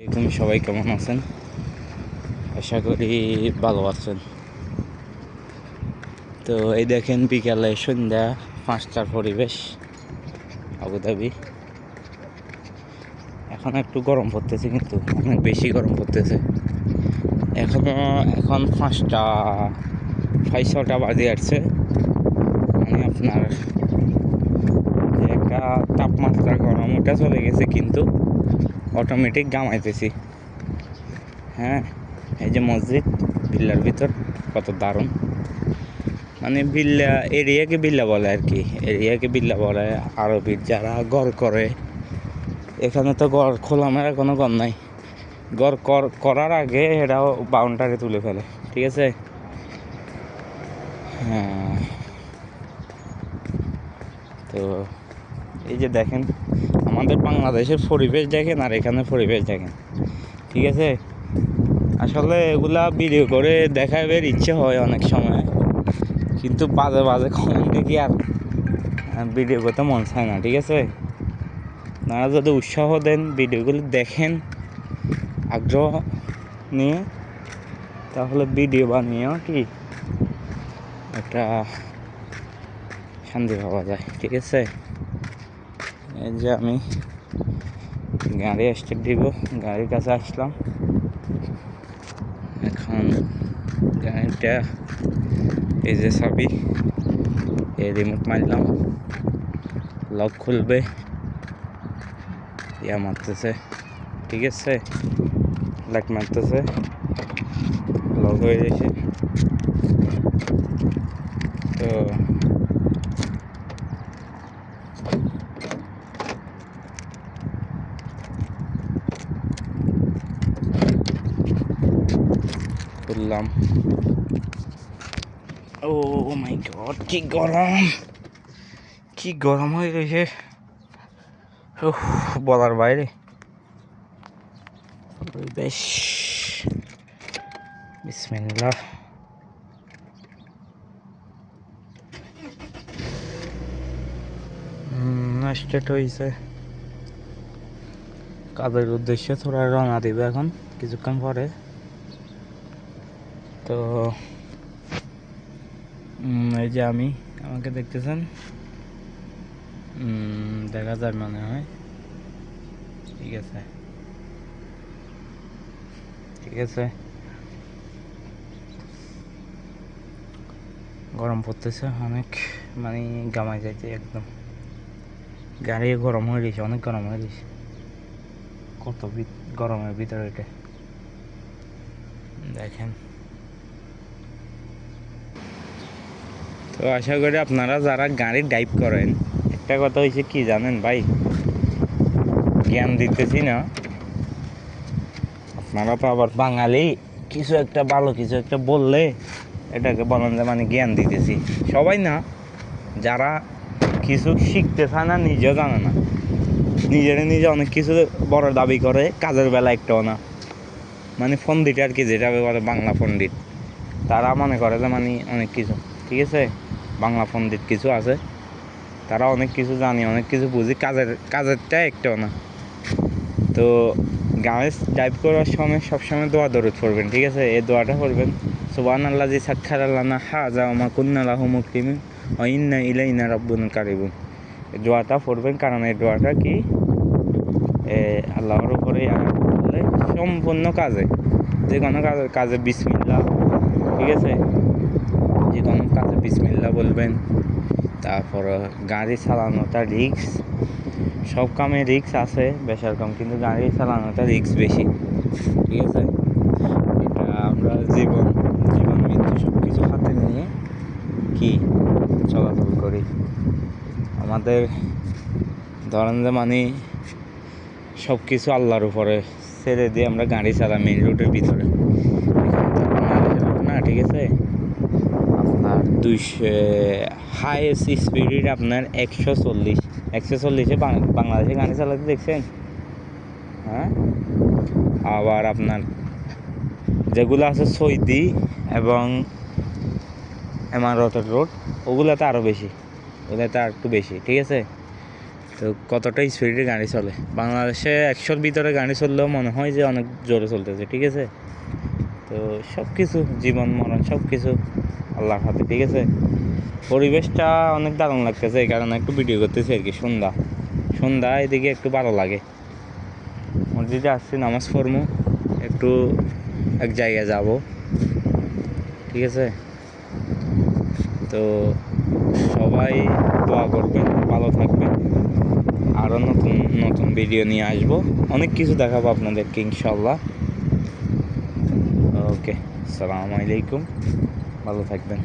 এরকম সবাই কেমন আছেন? আশা করি ভালো আছেন। তো এই দেখেন বিকালে সন্ধ্যা 5টার পরিবেশ আবুধাবি। এখন একটু গরম পড়তেছে, কিন্তু অনেক বেশি গরম পড়তেছে। এখন 5টা 6টা বাজে আসছে। মানে আপনার যে একটা তাপমাত্রা গরম ওটা চলে গেছে, কিন্তু অটোমেটিক ঘামাইতেছি। হ্যাঁ, এই যে মসজিদ বিল্লার ভিতর কত দারুণ। মানে বিল্লা এরিয়াকে বিল্লা বলে আর কি, এরিয়াকে বিল্লা বলে আরবির যারা ঘর করে। এখানে তো ঘর খোলামেলা কোনো ঘর নাই, ঘর করার আগে এরাও বাউন্ডারি তুলে ফেলে, ঠিক আছে। হ্যাঁ, তো এই যে দেখেন আমাদের বাংলাদেশের পরিবেশ দেখেন আর এখানে পরিবেশ দেখেন, ঠিক আছে। আসলে এগুলা ভিডিও করে দেখাবার ইচ্ছে হয় অনেক সময়, কিন্তু বাজে বাজে কমেন্ট দেখি আর ভিডিও করতে মন চায় না, ঠিক আছে। আপনারা যদি উৎসাহ দেন, ভিডিওগুলো দেখেন আগ্রহ নিয়ে, তাহলে ভিডিও বানিয়েও কি একটা শান্তি পাওয়া যায়, ঠিক আছে। এই যে আমি গাড়ি স্টার্ট দিব, গাড়ির কাছে আসলাম। এখন গাড়িটা এই যে চাবি, এই রিমোট মারলাম, লক খুলবে, ইয়া মারতেছে, ঠিক আছে। লাইট মারতেছে, লক হয়ে গেছে। তো খুললাম। ও মাই গড, কি গরম, কি গরম হয়ে গেছে, বলার বাইরে। বেশ, বিসমিল্লাহ। স্টার্ট হয়েছে। কাজের উদ্দেশ্যে থোড়া রওনা দিবে এখন কিছুক্ষণ পরে। তো এই যে আমাকে দেখতেছেন, দেখা যায় মনে হয়, ঠিক আছে, ঠিক আছে। গরম পড়তেছে অনেক, মানে গামাই যাইতে একদম, গাড়ি গরম হয়ে গেছে, অনেক গরম হয়ে গেছে। কত গরমের ভিতরে এটা দেখেন। তো আশা করি আপনারা যারা গাড়ি ড্রাইভ করেন, একটা কথা হয়েছে কি জানেন ভাই, জ্ঞান দিতেছি না, আপনারা তো আবার বাঙালি, কিছু একটা ভালো কিছু একটা বললে এটাকে বলেন যে মানে জ্ঞান দিতেছি। সবাই না, যারা কিছু শিখতে চায় না, নিজেও জানে না, নিজে অনেক কিছু বড় দাবি করে, কাজের বেলা একটাও না। মানে পণ্ডিত আর কি, যেটা বলে বাংলা পণ্ডিত, তারা মনে করে যে মানে অনেক কিছু, ঠিক আছে। বাংলা পণ্ডিত কিছু আছে, তারা অনেক কিছু জানি, অনেক কিছু বুঝি, কাজেরটা একটাও না। তো গাড়ি ড্রাইভ করার সময় সবসময় দোয়া দরুদ পড়বেন, ঠিক আছে। এই দোয়াটা পড়বেন, সুবহানাল্লাযী সাখখারা লানা হাযা ওয়া মা কুন্না লাহু মুকরিনিন ওয়া ইন্না ইলাইনা রাব্বুনা কারিবুন। এই দোয়াটা পড়বেন, কারণ এই দোয়াটা কি আল্লাহর উপরে বলে সম্পূর্ণ কাজে, যে কোনো কাজে বিসমিল্লাহ, ঠিক আছে। যে কোনো কাজে বিসমিল্লাহ বলবেন। তারপর গাড়ি চালানোটা রিস্ক, সব কামে রিস্ক আছে বেশার কম, কিন্তু গাড়ি চালানোটা রিস্ক বেশি, ঠিক আছে। এটা আমরা জীবন মৃত্যু সব কিছু হাতে নিয়ে কি চলাচল করি। আমাদের ধরেন যে মানে সব কিছু আল্লাহর উপরে ছেড়ে দিয়ে আমরা গাড়ি চালাই মেন রোডের ভিতরে, না, ঠিক আছে। আপনার 200 হাইয়েস্ট স্পিড আপনার 140-140-এ বাংলাদেশে গাড়ি চালাতে দেখছেন? হ্যাঁ, আবার আপনার যেগুলো আছে সৌদি এবং এমারতের রোড, ওগুলোতে আরও বেশি, ওগুলোতে আর একটু বেশি, ঠিক আছে। তো কতটা স্পিডে গাড়ি চলে, বাংলাদেশে 100-র ভিতরে গাড়ি চললেও মনে হয় যে অনেক জোরে চলতেছে, ঠিক আছে। তো সব কিছু জীবন মরণ সব কিছু আল্লাহর হাতে, ঠিক আছে। পরিবেশটা অনেক দারুণ লাগতেছে, এই কারণে একটু ভিডিও করতেছি আর কি। সন্ধ্যা এদিকে একটু ভালো লাগে। মসজিদে আসছি নামাজ পড়বো, একটু এক জায়গায় যাব, ঠিক আছে। তো সবাই দোয়া করবেন, ভালো থাকবেন। আরও নতুন নতুন ভিডিও নিয়ে আসবো, অনেক কিছু দেখাবো আপনাদেরকে ইনশাল্লাহ। ওকে, আসসালামু আলাইকুম, ভালো থাকবেন।